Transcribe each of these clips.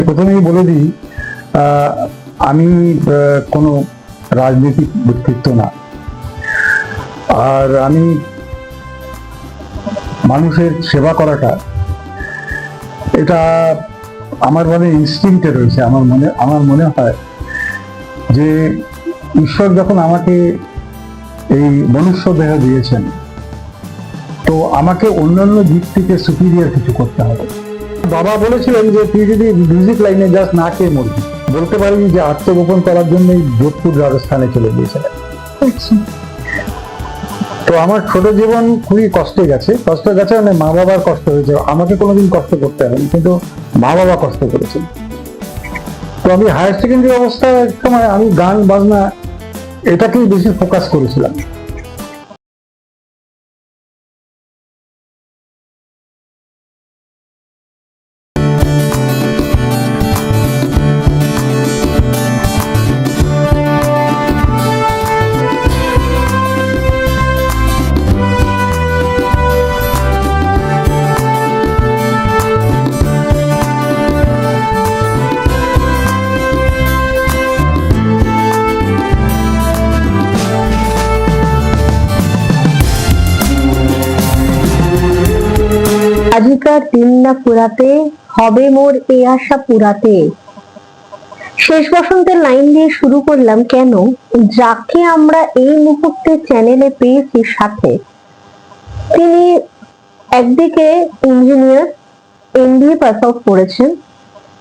প্রথমেই বলে দিই, আমি কোনো রাজনৈতিক ব্যক্তিত্ব না, আর আমি মানুষের সেবা করাটা এটা আমার মনে ইনস্টিংক্টে রয়েছে। আমার মনে হয় যে ঈশ্বর যখন আমাকে এই মনুষ্য দেহ দিয়েছেন, তো আমাকে অন্যান্য দিক থেকে সুপিরিয়র কিছু করতে হবে। বাবা বলেছিলেন যে তুই যদি মিউজিক লাইনে যাস না খেয়ে মরবি। বলতে পারি যে আত্মগোপন করার জন্যই যোধপুর রাজস্থানে চলে গিয়েছিলেন। তো আমার ছোট জীবন খুবই কষ্টে গেছে মানে মা বাবার কষ্ট হয়েছে। আমাকে কোনোদিন কষ্ট করতে হয়নি, কিন্তু মা বাবা কষ্ট করেছেন। তো আমি হায়ার সেকেন্ডারি অবস্থায় সময় আমি গান বাজনা এটাকেই বেশি ফোকাস করেছিলাম। আজিকার দিন না ফুরাতে হবে মোর এ আশা পুরাতে। শেষ বসন্তের লাইন দিয়ে শুরু করলাম কেন, যাকে আমরা এই মুহূর্তে চ্যানেলে পেয়েছি সাথে, তিনি একদিকে ইঞ্জিনিয়ার, এমবিএ পাস আউট করেছেন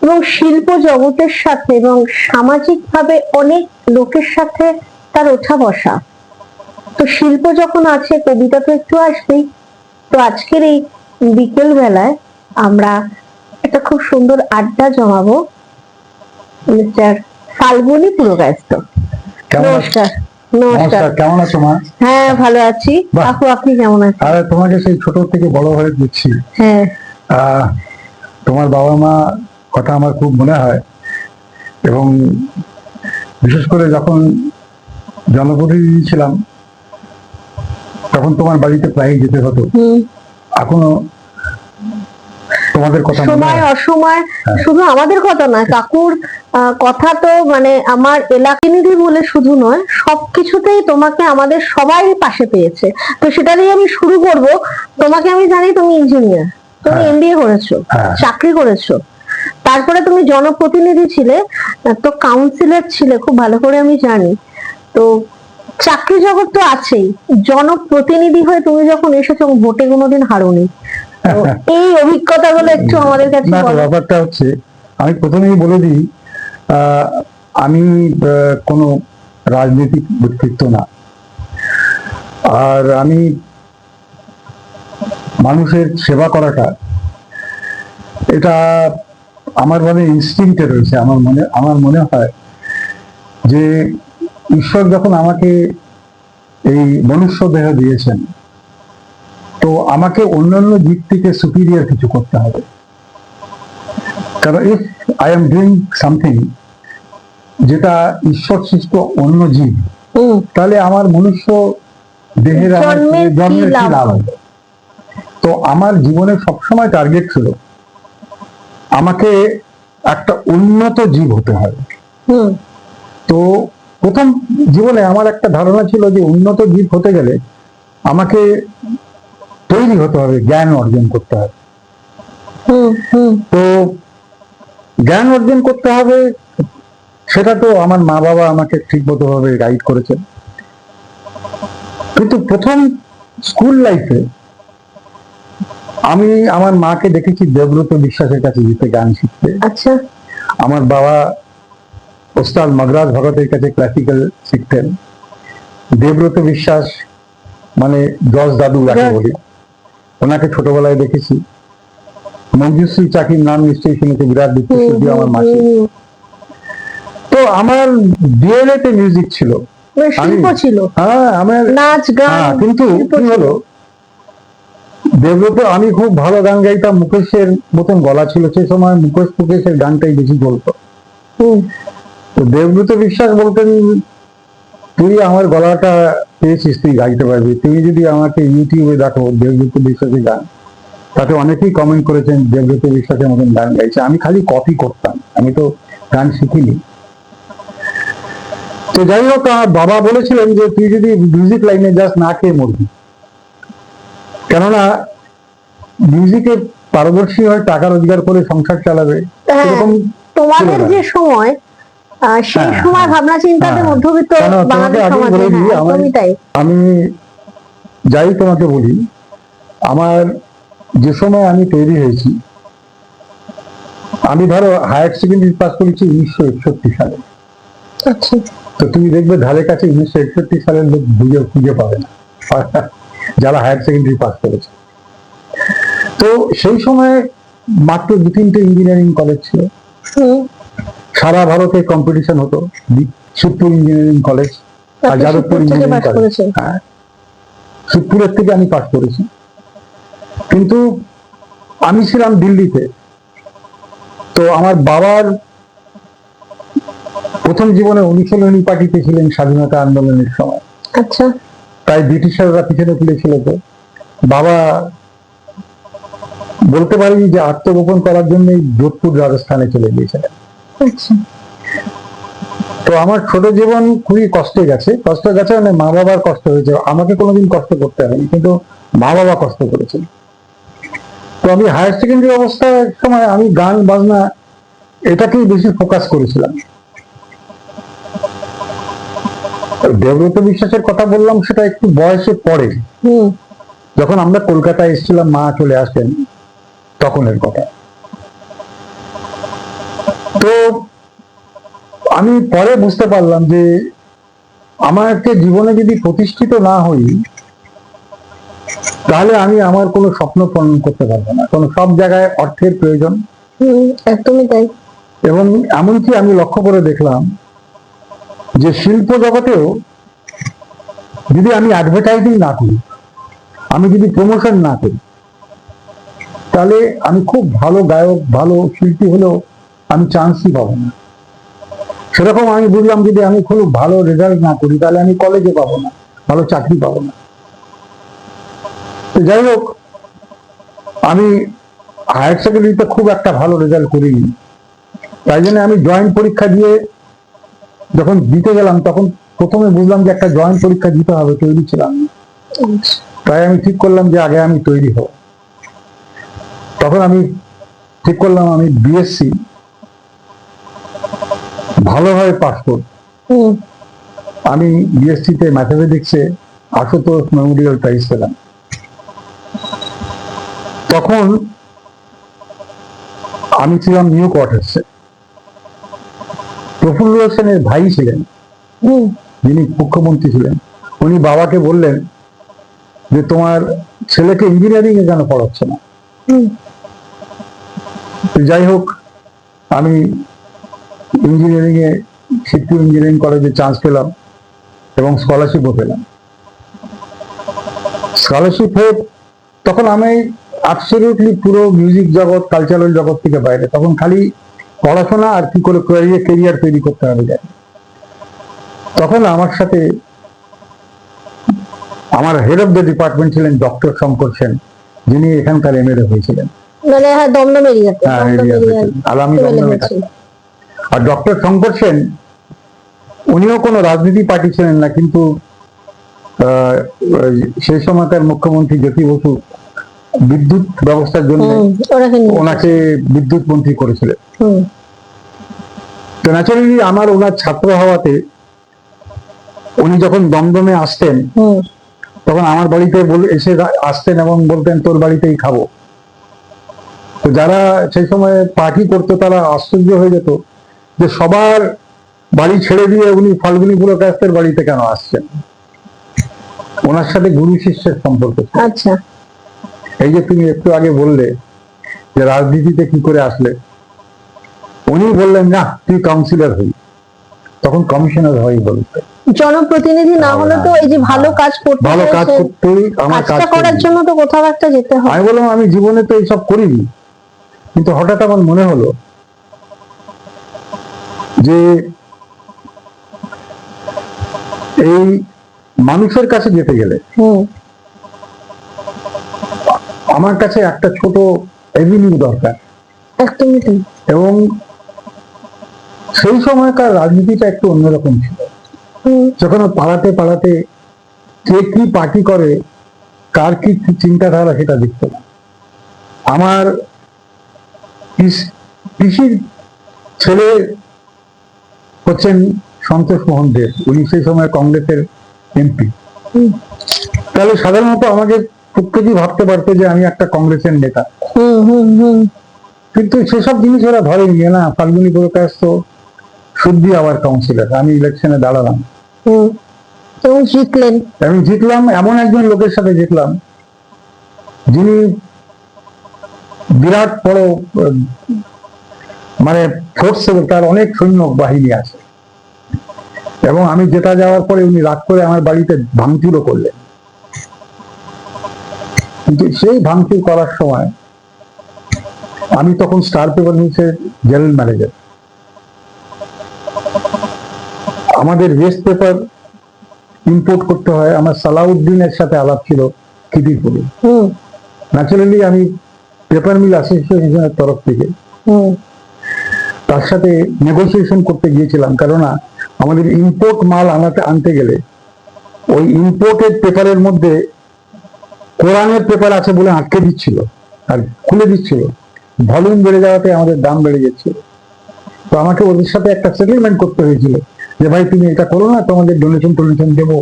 এবং শিল্প জগতের সাথে এবং সামাজিক ভাবে অনেক লোকের সাথে তার ওঠা বসা। তো শিল্প যখন আছে, কবিতা তো একটু আসবেই। তো আজকের এই বিকেল বেলায় আমরা একটা খুব সুন্দর আড্ডা জমাবো মিস্টার ফাল্গুনী পুরকায়স্থ। নমস্কার। নমস্কার, কেমন আছো মা? হ্যাঁ, ভালো আছি। আপনি কেমন আছেন? আরে তোমাকে সেই ছোট থেকে বড় হয়ে দেখছি। হ্যাঁ, তোমার বাবা মা কথা আমার খুব মনে হয়, এবং বিশেষ করে যখন জনপ্রতিনিধি ছিলাম তখন তোমার বাড়িতে প্রায় যেতে হতো। এখনো তোমাদের কথা সময় অসময় শুধু আমাদের কথা নয়, কাকুর কথা তো মানে আমার এলাকানিধি বলে শুধু নয়, সবকিছুতেই তোমাকে আমাদের সবাই পাশে পেয়েছে। তো সেটা দিয়ে আমি শুরু করব। তোমাকে আমি জানি তুমি ইঞ্জিনিয়ার, তুমি এমবিএ করেছো, চাকরি করেছো, তারপরে তুমি জনপ্রতিনিধি ছিলে, তো কাউন্সিলর ছিলে, খুব ভালো করে আমি জানি। তো চাকরি জগৎ তো আছেই, জনপ্রতিনিধি হয়ে তুমি যখন এসেছো ভোটে কোনোদিন হারোনি। এই অভিজ্ঞতাগুলো একটু আমাদের কাছে বলো। ব্যাপারটা হচ্ছে, আমি প্রথমেই বলে দিই, আমি কোনো রাজনৈতিক ব্যক্তিত্ব না, আর আমি মানুষের সেবা করাটা এটা আমার মনে ইনস্টিংক্টে রয়েছে। আমার মনে হয় যে ঈশ্বর যখন আমাকে এই মনুষ্য দেহ দিয়েছেন, তো আমাকে অন্যান্য দিক থেকে সুপিরিয়র কিছু করতে হবে। কারণ if I am doing something যেটা ঈশ্বর সৃষ্ট অন্য জীব, তাহলে আমার মনুষ্য দেহের জন্মের কি লাভ হবে? তো আমার জীবনে সবসময় টার্গেট ছিল আমাকে একটা উন্নত জীব হতে হবে। তো প্রথম জীবনে আমার একটা ধারণা ছিল যে উন্নত জীব হতে গেলে আমাকে তৈরি হতে হবে, জ্ঞান অর্জন করতে হবে। তো জ্ঞান অর্জন করতে হবে, সেটা তো আমার মা বাবা আমাকে ঠিকমতো ভাবে গাইড করেছেন। কিন্তু প্রথম স্কুল লাইফে আমি আমার মাকে দেখেছি দেবব্রত বিশ্বাসের কাছে যেতে গান শিখতে। আচ্ছা। আমার বাবা ওস্তাদ মগরাজ ভগতের কাছে ক্লাসিক্যাল শিখতেন। দেবব্রত বিশ্বাস মানে জজ দাদু যাকে বলি, ওনাকে ছোটবেলায় দেখেছি। মঞ্জুশ্রী চাকির নাম নিশ্চয়ই শুনেছি, বিরাট বিদ্যুৎ আমার মাসি। তো আমার ডিএনএ তে মিউজিক ছিল, শিল্প ছিল। হ্যাঁ, আমার নাচ গান। কিন্তু কি হলো, দেবব্রত, আমি খুব ভালো গান গাইতাম, মুকেশের মতন গলা ছিল সে সময়, মুকেশের গানটাই বেশি চলতো। তো দেবব্রত বিশ্বাস বলতেন, তুই আমার গলাটা পেয়েছিস, তুই গাইতে পারবি। তুমি যদি আমাকে ইউটিউবে দেখো দেবব্রত বিশ্বাসের গান, তাতে অনেকেই কমেন্ট করেছেন দেবব্রত বিশ্বাসের মতন গান গাইছে। আমি খালি কপি করতাম। আমি তো গান শিখিনি। তো যাই হোক, আমার বাবা বলেছিলেন যে তুই যদি মিউজিক লাইনে যাস না খেয়ে মরবি, কেননা মিউজিকে পারদর্শী হয় টাকা রোজগার করে সংসার চালাবে, হ্যাঁ, এরকম তোমাদের যে সময় সেই হ্যাঁ, সময় হ্যাঁ, ভাবনা চিন্তাতে হ্যাঁ। মধ্যবিত্ত কেন তোমাকে বাঙালি আগে সমাজে, বলে দিই, হ্যাঁ একদমই তাই। আমি যাই তোমাকে বলি, আমার যে সময় আমি তৈরি হয়েছি, আমি ধরো হায়ার সেকেন্ডারি পাস করেছি 1961 সালে। আচ্ছা, তো তুমি দেখবে ধারে কাছে 1961 সালের লোক খুঁজে পাবে না যারা হায়ার সেকেন্ডারি পাস করেছে। তো সেই সময় মাত্র 2-3টে ইঞ্জিনিয়ারিং কলেজ ছিল, সারা ভারতে কম্পিটিশন হতো। শিবপুর ইঞ্জিনিয়ারিং কলেজ আর যাদবপুর ইঞ্জিনিয়ারিং কলেজ, হ্যাঁ শিবপুরের থেকে আমি পাস করেছি। কিন্তু আমি ছিলাম দিল্লিতে। তো আমার বাবার প্রথম জীবনে অনুশীলনী পার্টিতে ছিলেন স্বাধীনতা আন্দোলনের সময়। আচ্ছা, তাই ব্রিটিশাররা পিছনে তুলেছিল। তো বাবা বলতে পারি যে আত্মগোপন করার জন্য যোধপুর রাজস্থানে চলে গিয়েছিলেন। আচ্ছা, তো আমার ছোট জীবন খুবই কষ্টে গেছে মানে মা বাবার কষ্ট হয়েছে, আমাকে কোনোদিন কষ্ট করতে হয়নি, কিন্তু মা বাবা কষ্ট করেছেন। তো আমি হায়ার সেকেন্ডারি অবস্থার সময় আমি গান বাজনা এটাকেই বেশি ফোকাস করেছিলাম। দেবব্রত বিশ্বাসের কথা বললাম, সেটা একটু বয়সের পরে, যখন আমরা কলকাতায় এসেছিলাম, মা চলে আসেন তখনের কথা। তো আমি পরে বুঝতে পারলাম যে আমাকে জীবনে যদি প্রতিষ্ঠিত না হই, তাহলে আমি আমার কোনো স্বপ্ন পূরণ করতে পারবো না, কারণ সব জায়গায় অর্থের প্রয়োজন। একদমই তাই। এবং এমনকি আমি লক্ষ্য করে দেখলাম যে শিল্প জগতেও যদি আমি অ্যাডভার্টাইজিং না করি, আমি যদি প্রমোশন না করি, তাহলে আমি খুব ভালো গায়ক, ভালো শিল্পী হলেও আমি চান্সই পাবো না। সেরকম আমি বুঝলাম, যদি আমি খুব ভালো রেজাল্ট না করি, তাহলে আমি কলেজে পাবো না, ভালো চাকরি পাবো না। তো যাই হোক, আমি হায়ার সেকেন্ডারিতে খুব একটা ভালো রেজাল্ট করিনি। তাই জন্য আমি জয়েন্ট পরীক্ষা দিয়ে যখন দিতে গেলাম, তখন প্রথমে বুঝলাম যে একটা জয়েন্ট পরীক্ষা দিতে হবে, তৈরি ছিলাম না। তাই আমি ঠিক করলাম যে আগে আমি তৈরি হব। তখন আমি ঠিক করলাম আমি বিএসসি ভালোভাবে পাস করব। আমি বিএসসি তে ম্যাথামেটিক্সে আশুতোষ মেমোরিয়াল প্রাইজ পেলাম। তখন আমি ছিলাম নিউ কোয়ার্টার্সে। প্রফুল্ল সেনের ভাই ছিলেন, যিনি মুখ্যমন্ত্রী ছিলেন। উনি বাবাকে বললেন যে তোমার ছেলেকে ইঞ্জিনিয়ারিং এ কেন পড়াচ্ছে না। যাই হোক, আমি ইঞ্জিনিয়ারিং এ শিবপুর ইঞ্জিনিয়ারিং কলেজে চান্স পেলাম এবং স্কলারশিপও পেলাম। স্কলারশিপ হয়ে তখন আমি অ্যাবসলিউটলি পুরো মিউজিক জগৎ, কালচারাল জগৎ থেকে বাইরে। তখন খালি পড়াশোনা আর কি করে কেরিয়ার তৈরি করতে হবে যায়। তখন আমার সাথে আমার হেড অফ দ্য ডিপার্টমেন্ট ছিলেন ডক্টর শঙ্কর সেন, যিনি এখানকার এমএলএ হয়েছিলেন। মানে হ্যাঁ, দমদম এরিয়াতে, আলামী দমদমে থাকেন। আর ডক্টর শঙ্কর সেন উনিও কোনো রাজনীতি পার্টি ছিলেন না, কিন্তু সেই সময়কার মুখ্যমন্ত্রী জ্যোতি বসু বিদ্যুৎ ব্যবস্থার জন্য ওনাকে বিদ্যুৎ মন্ত্রী করেছিলেন। তো ন্যাচারালি আমার ওনার ছাত্র হওয়াতে উনি যখন দমদমে আসতেন, তখন আমার বাড়িতে এসে আসতেন এবং বলতেন তোর বাড়িতেই খাবো। তো যারা সেই সময় পার্টি করতো তারা আশ্চর্য হয়ে যেত যে সবার বাড়ি ছেড়ে দিয়ে উনি ফাল্গুনী পুরকায়স্থের বাড়িতে কেন আসছেন। ওনার সাথে গুরু শিষ্যের সম্পর্ক। আচ্ছা, এই যে তুমি একটু আগে বললে যে রাজনীতিতে কি করে আসলে, উনি বললেন না তুই কাউন্সিলর হই, তখন কমিশনার হই বলতে। জনপ্রতিনিধি না হলে তো এই যে ভালো কাজ করতে, ভালো কাজ করতেই আমার কাজ করার জন্য তো কোথাও একটা যেতে হয়। আমি বললাম আমি জীবনে তো এইসব করিনি, কিন্তু হঠাৎ আমার মনে হলো যে এই মানুষের কাছে যেতে গেলে আমার কাছে একটা ছোট এভিনিউ দরকার। একদমই তাই। এবং সেই সময়কার রাজনীতিটা একটু অন্যরকম ছিল। যখন পাড়াতে পাড়াতে কে কি পার্টি করে, কার কি চিন্তাধারা, সেটা দেখতো না। আমার পিসির ছেলে হচ্ছেন সন্তোষ মোহন দেব, উনি সেই সময় কংগ্রেসের এমপি। তাহলে সাধারণত আমাকে প্রত্যেকেই ভাবতে পারতো যে আমি একটা কংগ্রেসের নেতা, কিন্তু সেসব জিনিস ওরা ধরেনি। না, ফাল্গুনী প্রকাশ তো শুদ্ধি আবার কাউন্সিলর, আমি ইলেকশনে দাঁড়ালাম, জিতলেন। আমি জিতলাম, এমন একজন লোকের সাথে জিতলাম যিনি বিরাট বড় মানে ফোর্স, তার অনেক সৈন্য বাহিনী আছে। এবং আমি জেতা যাওয়ার পরে উনি রাগ করে আমার বাড়িতে ভাঙচুরও করলেন। কিন্তু সেই ভাঙচুর করার সময় আমি তখন স্টার পেপার নিউজের জেনারেল ম্যানেজার। আমাদের ওয়েস্ট পেপার ইম্পোর্ট করতে হয়, আমার সালাউদ্দিনের সাথে আলাপ ছিল খিদিরপুরে। ন্যাচারালি আমি পেপার মিল অ্যাসোসিয়েশনের তরফ থেকে তার সাথে নেগোসিয়েশন করতে গিয়েছিলাম, কেননা আমাদের ইম্পোর্ট মাল আনতে গেলে ওই ইম্পোর্টেড পেপারের মধ্যে কোরআনের পেপার আছে বলে আটকে দিচ্ছিল আর খুলে দিচ্ছিল। ভলিউম বেড়ে যাওয়াতে আমাদের দাম বেড়ে যাচ্ছিল। তো আমাকে ওদের সাথে একটা সেটেলমেন্ট করতে হয়েছিল যে ভাই তুমি এটা করো না, তোমাদের ডোনেশন দেবো।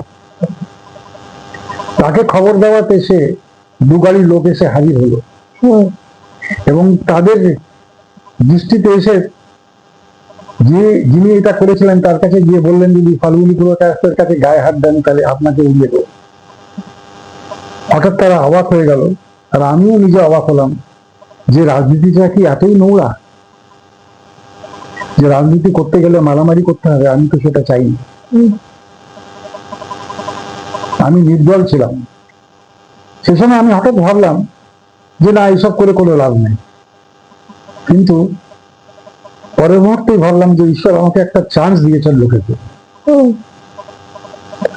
তাকে খবর দেওয়াতে সে 2 গাড়ির লোক এসে হাজির হলো এবং তাদের দৃষ্টিতে এসে যিনি এটা করেছিলেন তার কাছে গিয়ে বললেন, যদি ফাল্গুনী প্রকাশের কাছে গায়ে হাত দেন তাহলে আপনাকে উড়িয়ে দেবো। হঠাৎ তারা অবাক হয়ে গেল, আর আমিও নিজে অবাক হলাম যে রাজনীতিটা কি এতই নোংরা যে রাজনীতি করতে গেলে মারামারি করতে হবে। আমি তো সেটা চাইনি। আমি নির্দল ছিলাম। সে সময় আমি হঠাৎ ভাবলাম যে না, এইসব করে কোনো লাভ নেই। কিন্তু পরের মুহূর্তেই ভাবলাম যে ঈশ্বর আমাকে একটা চান্স দিয়েছেন লোকেকে।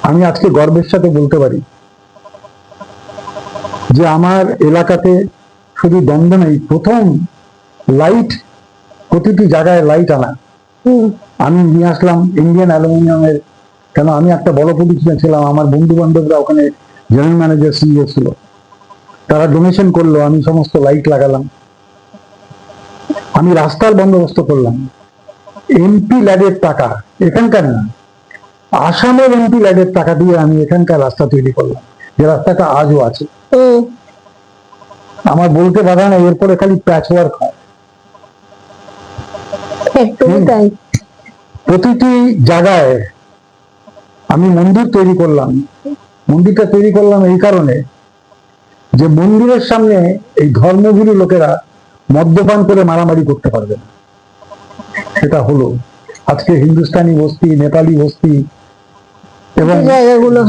আমি আজকে গর্বের সাথে বলতে পারি যে আমার এলাকাতে শুধু দ্বন্দ্ব নেই, প্রথম লাইট, প্রতিটি জায়গায় লাইট আনা আমি নিয়ে আসলাম ইন্ডিয়ান অ্যালুমিনিয়ামের। কেন, আমি একটা বড় পজিশনে ছিলাম, আমার বন্ধু বান্ধবরা ওখানে জেনারেল ম্যানেজার সিইও ছিল, তারা ডোনেশন করলো, আমি সমস্ত লাইট লাগালাম। আমি রাস্তার বন্দোবস্ত করলাম। এমপি ল্যাডের টাকা, এখানকার না, আসামের এমপি ল্যাডের টাকা দিয়ে আমি এখানকার রাস্তা তৈরি করলাম, যে রাস্তাটা আজও আছে। আমার বলতে বাধা নেই, এরপরে খালি প্যাচ ওয়ার্ক হয়। প্রতিটি জায়গায় আমি মন্দির তৈরি করলাম। মন্দিরটা তৈরি করলাম এই কারণে যে মন্দিরের সামনে এই ধর্মগুরু লোকেরা মদ্যপান করে মারামারি করতে পারবে না। সেটা হলো আজকে হিন্দুস্তানি বস্তি, নেপালি বস্তি এবং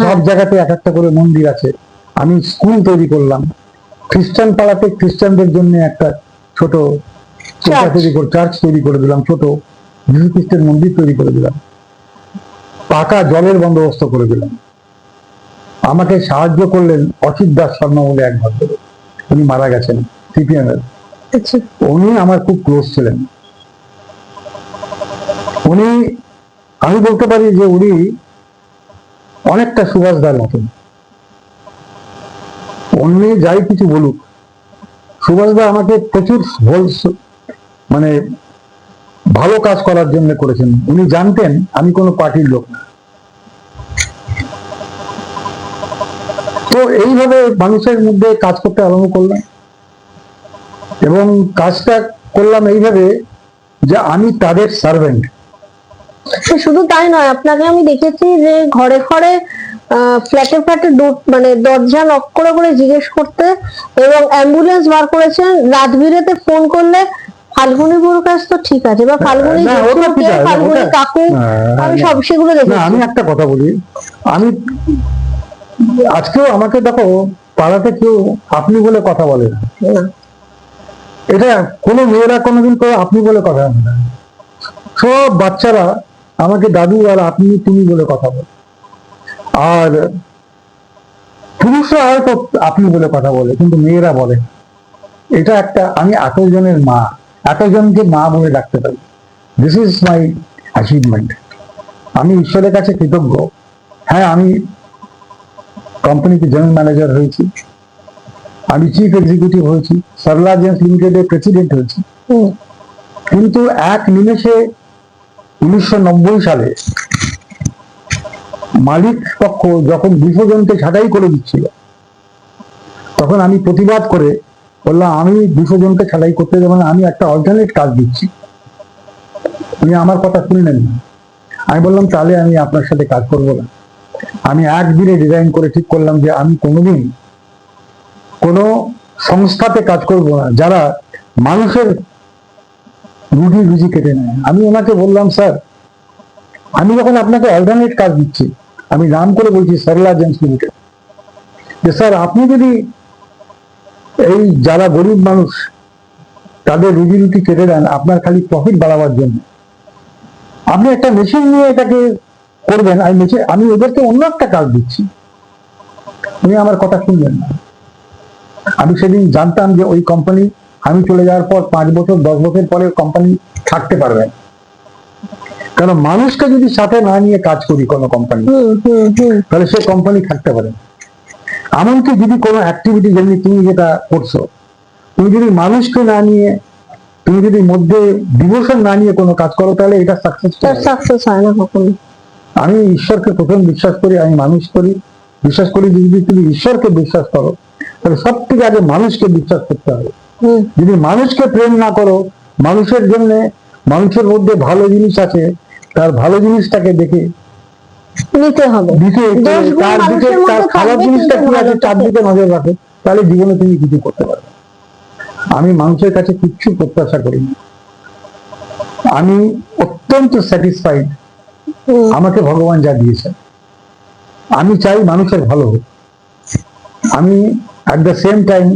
সব জায়গাতে এক একটা করে মন্দির আছে। আমি স্কুল তৈরি করলাম। খ্রিস্টান পাড়াতে খ্রিস্টানদের জন্য একটা ছোট চার্চ তৈরি করে দিলাম, ছোট যীশু খ্রিস্টের মন্দির তৈরি করে দিলাম, পাকা জলের বন্দোবস্ত করে দিলাম। আমাকে সাহায্য করলেন অসিত দাস শর্মা বলে এক ভদ্রলোক, উনি মারা গেছেন সিপিএম এর। উনি আমার খুব ক্লোজ ছিলেন। উনি, আমি বলতে পারি যে উনি অনেকটা সুভাষদার মতন। উনি যাই কিছু বলুক, সুভাষদা আমাকে প্রচুর মানে ভালো কাজ করার জন্য করেছেন। উনি জানতেন আমি কোনো পার্টির লোক না। তো এইভাবে মানুষের মধ্যে কাজ করতে আরম্ভ করলাম এবং কাজটা করলাম এইভাবে যে আমি তাদের সার্ভেন্ট। শুধু তাই নয়, আপনাকে আমি দেখেছি যে ঘরে ঘরে ফ্ল্যাটে ফ্ল্যাটে মানে দরজা নক করে করে জিজ্ঞেস করতে, এবং অ্যাম্বুলেন্স বার করেছেন রাত বিরেতে ফোন করলে ফাল্গুনী প্রকাশ তো ঠিক আছে, বা ফাল্গুনী ফাল্গুনী কাকু, আমি সব সেগুলো দেখেছি। আমি একটা কথা বলি, আমি আজকেও আমাকে দেখো পাড়াতে কেউ আপনি বলে কথা বলে না। এটা কোনো মেয়েরা কোনোদিন করে আপনি বলে কথা বলে না। সব বাচ্চারা আমাকে দাদু আর আপনি তুমি বলে কথা বলে, আর পুরুষরা হয়তো আপনি বলে কথা বলে, কিন্তু মেয়েরা বলে। এটা একটা, আমি 28 জনের মা, 28 জনকে মা বলে ডাকতে পারি। This is my achievement. আমি ঈশ্বরের কাছে কৃতজ্ঞ। হ্যাঁ, আমি কোম্পানিতে জেনারেল ম্যানেজার হয়েছি, আমি চিফ এক্সিকিউটিভ হয়েছি, সারলা জেমস লিমিটেডের প্রেসিডেন্ট হয়েছি, হুম, কিন্তু এক নিমেষে 1990 সালে মালিক পক্ষ যখন 200 জনকে ছাঁটাই করে দিচ্ছিল, তখন আমি প্রতিবাদ করে বললাম আমি 200 জনকে ছাঁটাই করতে দেবো না, আমি একটা অল্টারনেট কাজ দিচ্ছি। উনি আমার কথা শুনলেন না। আমি বললাম তাহলে আমি আপনার সাথে কাজ করবো না। আমি একদিনে ডিজাইন করে ঠিক করলাম যে আমি কোনোদিন কোনো সংস্থাতে কাজ করব না যারা মানুষের রুজি রুজি কেটে নেয়। আমি ওনাকে বললাম, স্যার আমি যখন আপনাকে অল্টারনেট কাজ দিচ্ছি, আমি নাম করে বলছি সারলা জেমস লিমিটেড, যে স্যার আপনি যদি এই যারা গরিব মানুষ তাদের রুজি রুটি কেটে দেন আপনার খালি প্রফিট বাড়াবার জন্য, আপনি একটা মেশিন নিয়ে এটাকে করবেন, আমি ওদেরকে অন্য একটা কাজ দিচ্ছি। উনি আমার কথা শুনলেন না। আমি সেদিন জানতাম যে ওই কোম্পানি আমি চলে যাওয়ার পর 5 বছর 10 বছর পরে কোম্পানি থাকতে পারবে না। কারণ মানুষকে যদি সাথে না নিয়ে কাজ করি কোনো কোম্পানি, তাহলে সে কোম্পানি থাকতে পারে না। এমনকি যদি কোনো অ্যাক্টিভিটি যেমনি তুমি যেটা করছো, তুমি যদি মানুষকে না নিয়ে, তুমি যদি মধ্যে ডিভোশন না নিয়ে কোনো কাজ করো, তাহলে এটা সাকসেস হয় না কখনো। আমি ঈশ্বরকে প্রথম বিশ্বাস করি, আমি মানুষ করি বিশ্বাস করি। যদি তুমি ঈশ্বরকে বিশ্বাস করো তাহলে সব থেকে আগে মানুষকে বিশ্বাস করতে হবে। যদি মানুষকে প্রেম না করো, মানুষের জন্য, মানুষের মধ্যে ভালো জিনিস আছে, তার ভালো জিনিসটাকে দেখে নিতে হবে, তার দিকে, তার খারাপ জিনিসটা কি আছে তার দিকে নজর রাখো, তাহলে জীবনে তুমি কিছু করতে পারবে। আমি মানুষের কাছে কিচ্ছু প্রত্যাশা করি না। আমি অত্যন্ত স্যাটিসফাইড আমাকে ভগবান যা দিয়েছেন। আমি চাই মানুষের ভালো হোক। আমি অ্যাট দ্য সেম টাইম,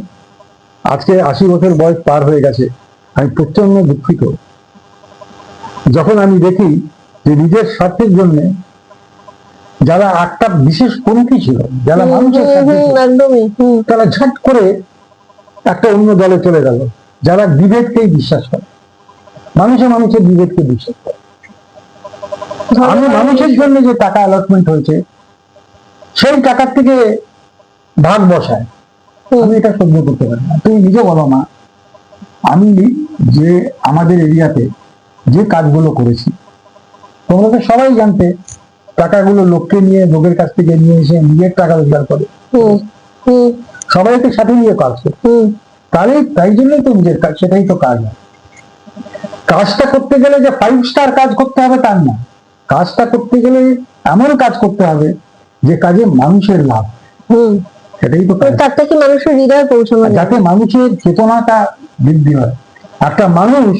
আজকে 80 বছর বয়স পার হয়ে গেছে, আমি প্রচন্ড দুঃখিত যখন আমি দেখি যে নিজের স্বার্থের জন্য যারা একটা বিশেষ পন্থী ছিল, যারা মানুষের তারা ঝট করে একটা অন্য দলে চলে গেল, যারা বিভেদকেই বিশ্বাস করে, মানুষের বিভেদকে বিশ্বাস করে। আমি মানুষের জন্য যে টাকা অ্যালটমেন্ট হয়েছে সেই টাকার থেকে ভাগ বসায়, আমি এটা সহ্য করতে পারি না। তুমি নিজে বলো মা, আমি যে আমাদের এরিয়াতে যে কাজগুলো করেছি, তোমরা তো সবাই জানতে, টাকাগুলো লোককে নিয়ে, লোকের কাছ থেকে নিয়ে এসে নিজের টাকা রোজগার করে, সবাইকে সাথে নিয়ে কাজ করে, তাই জন্যই তো নিজের কাজ, সেটাই তো কাজ। কাজটা করতে গেলে যে 5 স্টার কাজ করতে হবে তার না, কাজটা করতে গেলে এমন কাজ করতে হবে যে কাজে মানুষের লাভ, সেটাই তো তার থেকে মানুষের হৃদয়ে পৌঁছানো, যাতে মানুষের চেতনাটা বৃদ্ধি হয়। একটা মানুষ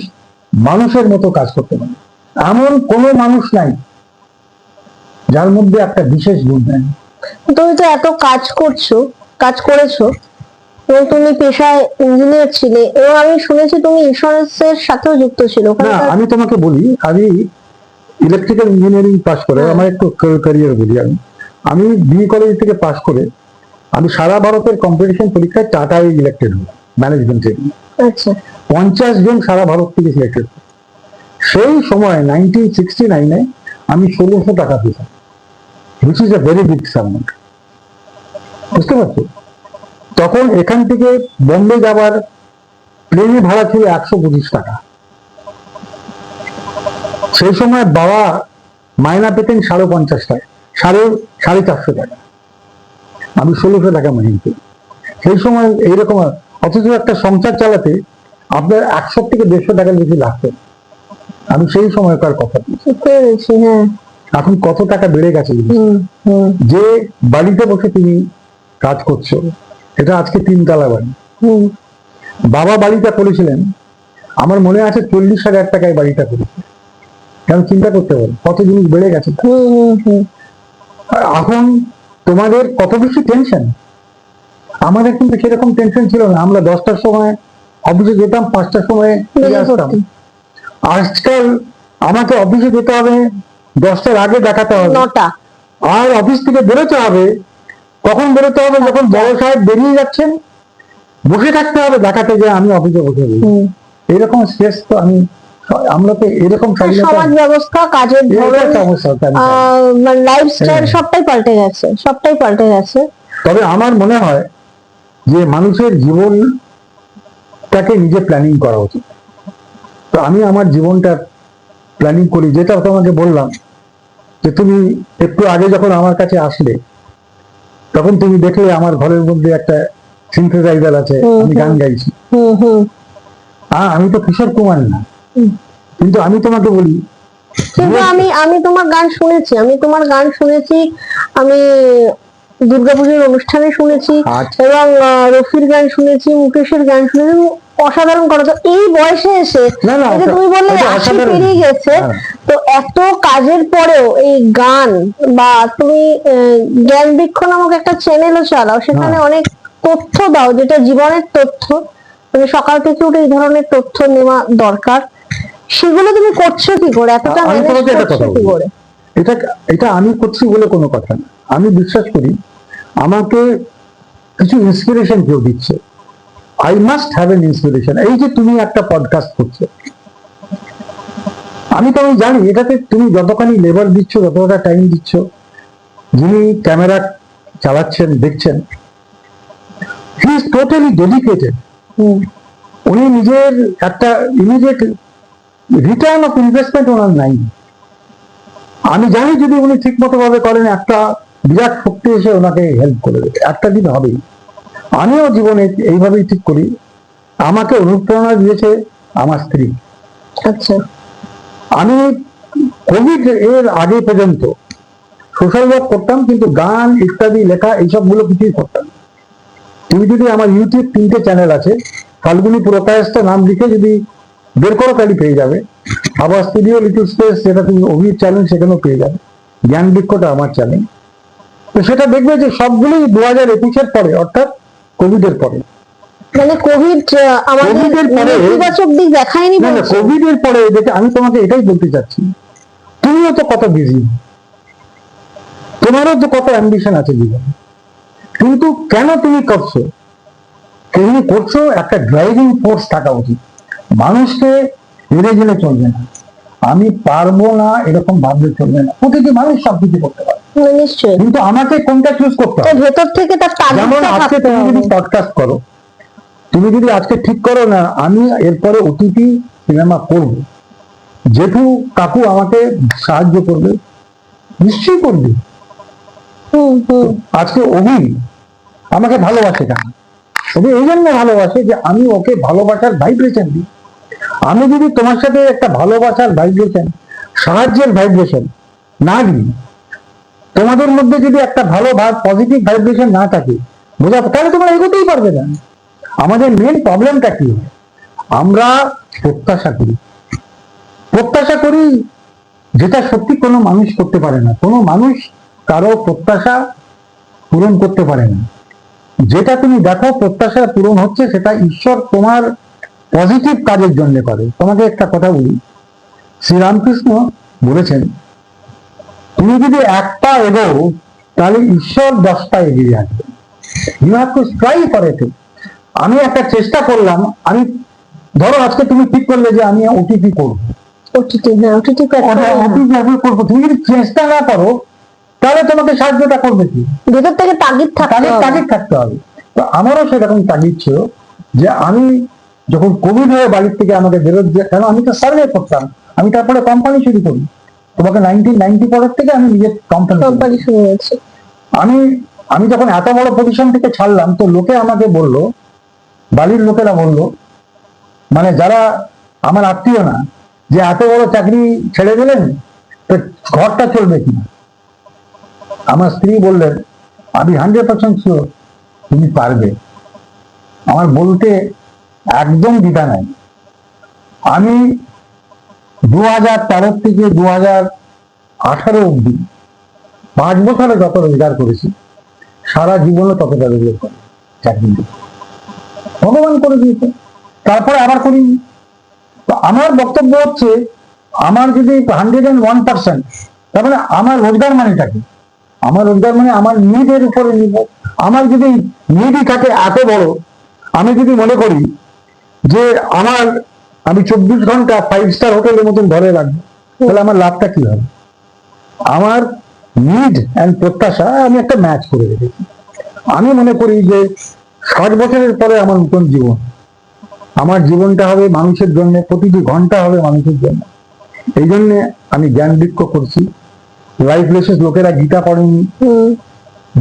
মানুষের মতো কাজ করতে পারে, এমন কোনো মানুষ নাই যার মধ্যে একটা বিশেষ গুণ নেই। তুমি তো এত কাজ করেছো, এবং তুমি পেশায় ইঞ্জিনিয়ার ছিলে, এবং আমি শুনেছি তুমি ইন্স্যুরেন্সের সাথেও যুক্ত ছিল। না, আমি তোমাকে বলি, আমি ইলেকট্রিক্যাল ইঞ্জিনিয়ারিং পাস করে, আমার একটু ক্যারিয়ার বলি, আমি বিএ কলেজ থেকে পাস করে আমি সারা ভারতের কম্পিটিশন পরীক্ষায় টাটায় ইলেক্টেড হই ম্যানেজমেন্টে। আচ্ছা, 50 জন সারা ভারত থেকে সিলেক্টেড। সেই সময় 1969-এ আমি 1600 টাকা পেতাম, which is a very big amount, বুঝতে পারছো? তখন এখান থেকে বোম্বে যাবার প্লেনে ভাড়া ছিল 125 টাকা। সেই সময় বাবা মায়না পেতেন 550 টাকা, 450 টাকা, আমি 1600 টাকা মাইনে পেতাম সেই সময়। এইরকম, অথচ একটা সংসার চালাতে আপনার 100 থেকে 150 টাকার বেশি লাগতো। আমি সেই সময়কার কথা, এখন কত টাকা বেড়ে গেছে। যে বাড়িতে বসে তুমি কাজ করছো, এটা আজকে 3 তলা বাড়ি। বাবা বাড়িটা করেছিলেন, আমার মনে আছে 40,000 টাকায় বাড়িটা করেছে। কেন, চিন্তা করতে পারো কত জিনিস বেড়ে গেছে। এখন তোমাদের কত বেশি টেনশন, আমাদের কিন্তু সেরকম টেনশন ছিল না। আমরা 10টার সময় অফিসে যেতাম, 5টার সময় ফিরে আসতাম। আজকাল আমাকে অফিসে যেতে হবে 10টার আগে, দেখাতে হবে 9টা, আর অফিস থেকে বেরোতে হবে। কখন বেরোতে হবে? যখন বড় সাহেব বেরিয়ে যাচ্ছেন, বসে থাকতে হবে দেখাতে যে আমি অফিসে বসে রয়েছি। এইরকম স্ট্রেস তো আমি আমরা তো এরকম স্বাধীনতা, সমাজ ব্যবস্থা, কাজের এটা ধরন, সমস্যা হচ্ছে, আমি জানি। লাইফস্টাইল হ্যাঁ। সবটাই পাল্টে গেছে, সবটাই পাল্টে গেছে। তবে আমার মনে হয় যে মানুষের জীবনটাকে নিজে প্ল্যানিং করা উচিত। তো আমি আমার জীবনটা প্ল্যানিং করি, যেটা তোমাকে বললাম যে তুমি একটু আগে যখন আমার কাছে আসলে তখন তুমি দেখলে আমার ঘরের মধ্যে একটা সিনথেসাইজার আছে, আমি গান গাইছি। হুম হুম আমি তো কিশোর কুমার না, হুম। কিন্তু আমি তোমাকে বলি কিন্তু আমি আমি তোমার গান শুনেছি, আমি তোমার গান শুনেছি, আমি দুর্গাপুজোর অনুষ্ঠানে শুনেছি, আচ্ছা। এবং রফির গান শুনেছি, মুকেশের গান শুনেছি। অসাধারণ কথা। তো এই বয়সে এসে, না না, এই যে তুমি বললে ওটা 80 অসাধারণ। পেরিয়ে গেছে, হ্যাঁ। তো এত কাজের পরেও এই গান, বা তুমি জ্ঞান বৃক্ষ নামক একটা চ্যানেলও চালাও, সেখানে হ্যাঁ। অনেক তথ্য দাও, যেটা জীবনের তথ্য, মানে সকাল থেকে উঠে এই ধরনের তথ্য নেওয়া দরকার। সেগুলো তুমি করছো কি করে, এতটা আমি ম্যানেজ তোমাকে একটা করছো কথা কি বলি, করে? এটা এটা আমি করছি বলে কোনো কথা না। আমি বিশ্বাস করি আমাকে কিছু ইন্সপিরেশন কেউ দিচ্ছে। I must have an inspiration. এই যে তুমি একটা পডকাস্ট করছো, আমি তো আমি জানি এটাতে তুমি যতখানি লেবার দিচ্ছ, যতটা টাইম দিচ্ছ, যিনি ক্যামেরা চালাচ্ছেন দেখছেন, হি ইজ টোটালি ডেডিকেটেড। হুম উনি নিজের একটা ইমিডিয়েট রিটার্ন অফ ইনভেস্টমেন্ট ওনার নাই। আমি জানি যদি উনি ঠিক মতো ভাবে করেন, একটা বিরাট শক্তি এসে ওনাকে হেল্প করে দেবে, একটা দিন হবেই। আমিও জীবনে এইভাবেই ঠিক করি। আমাকে অনুপ্রেরণা দিয়েছে আমার স্ত্রী। আচ্ছা। আমি কোভিড এর আগে পর্যন্ত সোশ্যাল ওয়ার্ক করতাম, কিন্তু গান ইত্যাদি লেখা এইসব গুলো কিছুই করতাম না। তুমি যদি আমার ইউটিউব 3টে চ্যানেল আছে, ফাল্গুনি পুরকায়স্থ নাম লিখে যদি বের করো তাহলে পেয়ে যাবে। আবার স্টুডিও লিটল স্পেস, যেটা তুমি অভির চ্যানেল, সেখানেও পেয়ে যাবে। জ্ঞান বৃক্ষটা আমার চ্যানেল। তো সেটা দেখবে যে সবগুলোই 2021-এর পরে, অর্থাৎ কোভিড এর পরে। মানে কোভিড আমাদের কোভিড এর পরে, নেতিবাচক দিক দেখায়নি না না, বলছো? কোভিড এর পরে দেখে আমি তোমাকে এটাই বলতে চাচ্ছি, তুমিও তো কত বিজি, তোমারও তো কত অ্যাম্বিশন আছে জীবনে, কিন্তু কেন তুমি করছো? তুমি করছো, একটা ড্রাইভিং ফোর্স থাকা উচিত। মানুষকে হেরে গেলে চলবে না, আমি পারবো না এরকম ভাবলে চলবে না। প্রতিটি মানুষ সবকিছু করতে পারে, নিশ্চয়ই। কিন্তু আমাকে কোনটা চুজ করতে তো হবে। ভেতর থেকে তার যেমন তাগিদটা আজকে থাকতে তুমি হবে। যদি পডকাস্ট করো, তুমি যদি আজকে ঠিক করো না আমি এরপরে ওটিটি সিনেমা করব, জেঠু কাকু আমাকে সাহায্য করবে, নিশ্চয়ই করবে। হুম হুম আজকে অভি আমাকে ভালোবাসে কেন? তবে এই জন্য ভালোবাসে যে আমি ওকে ভালোবাসার ভাইব্রেশন দিই। আমি যদি তোমার সাথে একটা ভালোবাসার ভাইব্রেশন, সাহায্যের ভাইব্রেশন না দিই, তোমাদের মধ্যে যদি একটা ভালো পজিটিভ ভাইব্রেশন না থাকে, বোঝা, তাহলে তোমরা এগোতেই পারবে না। আমাদের মেন প্রবলেমটা কি হয়? আমরা প্রত্যাশা করি, প্রত্যাশা করি যেটা সত্যি কোনো মানুষ করতে পারে না। কোনো মানুষ কারো প্রত্যাশা পূরণ করতে পারে না। যেটা তুমি দেখো প্রত্যাশা পূরণ হচ্ছে, সেটা ঈশ্বর তোমার পজিটিভ কাজের জন্য করে। তোমাকে একটা কথা বলি, শ্রীরামকৃষ্ণ বলেছেন, তুমি যদি একটা এগোও তাহলে ঈশ্বর 10টা এগিয়ে আসবে। You have to try for it. আমি একটা চেষ্টা করলাম, আমি ধরো আজকে তুমি ঠিক করলে যে আমি ওটিপি করবো, ওটিটি, হ্যাঁ ওটিটি প্ল্যাটফর্ম। করবো, তুমি যদি চেষ্টা না করো তাহলে তোমাকে সাহায্যটা করবে কি? ভেতর থেকে তাগিদ থাকতে তাগিদ হবে। তাগিদ থাকতে হবে। তো আমারও সেরকম তাগিদ ছিল যে আমি যখন কোভিড হয়ে বাড়ির থেকে আমাকে বেরোতে, কেন আমি তো সার্ভে করতাম, আমি তারপরে কোম্পানি শুরু করি। তোমাকে 1990 পরের থেকে আমি নিজের কোম্পানি শুরু হয়েছে। আমি আমি যখন এত বড় পজিশন থেকে ছাড়লাম, তো লোকে আমাকে বললো, বাড়ির লোকেরা বললো, মানে যারা আমার আত্মীয় না, যে এত বড় চাকরি ছেড়ে দিলেন, তো ঘরটা চলবে কিনা। আমার স্ত্রী বললেন, আমি 100% শিওর তুমি পারবে। আমার বলতে একদম দ্বিধা নাই। আমি 2013 থেকে 2018 অব্দি 5 বছরে যত রোজগার করেছি, সারা জীবনে ততটা রোজগার করে চাকরি ভগবান করে দিয়েছে, তারপরে আবার করি। তো আমার বক্তব্য হচ্ছে, আমার যদি 101%, তার মানে আমার রোজগার মানেটা কি? আমার রোজগার মানে আমার নিডের উপরে নিব। আমার যদি নিডই থাকে এত বড়, আমি যদি মনে করি যে আমার আমি 24 ঘন্টা 5 স্টার হোটেলের মতন ঘরে রাখবো, তাহলে আমার লাভটা কি হবে? আমার নিড অ্যান্ড প্রত্যাশা আমি একটা ম্যাচ করে রেখেছি। আমি মনে করি যে 60 বছরের পরে আমার নতুন জীবন, আমার জীবনটা হবে মানুষের জন্য, প্রতিটি ঘন্টা হবে মানুষের জন্য। এই জন্য আমি জ্ঞান বৃক্ষ করছি। লাইফ লেসেস লোকেরা গীতা পড়েনি,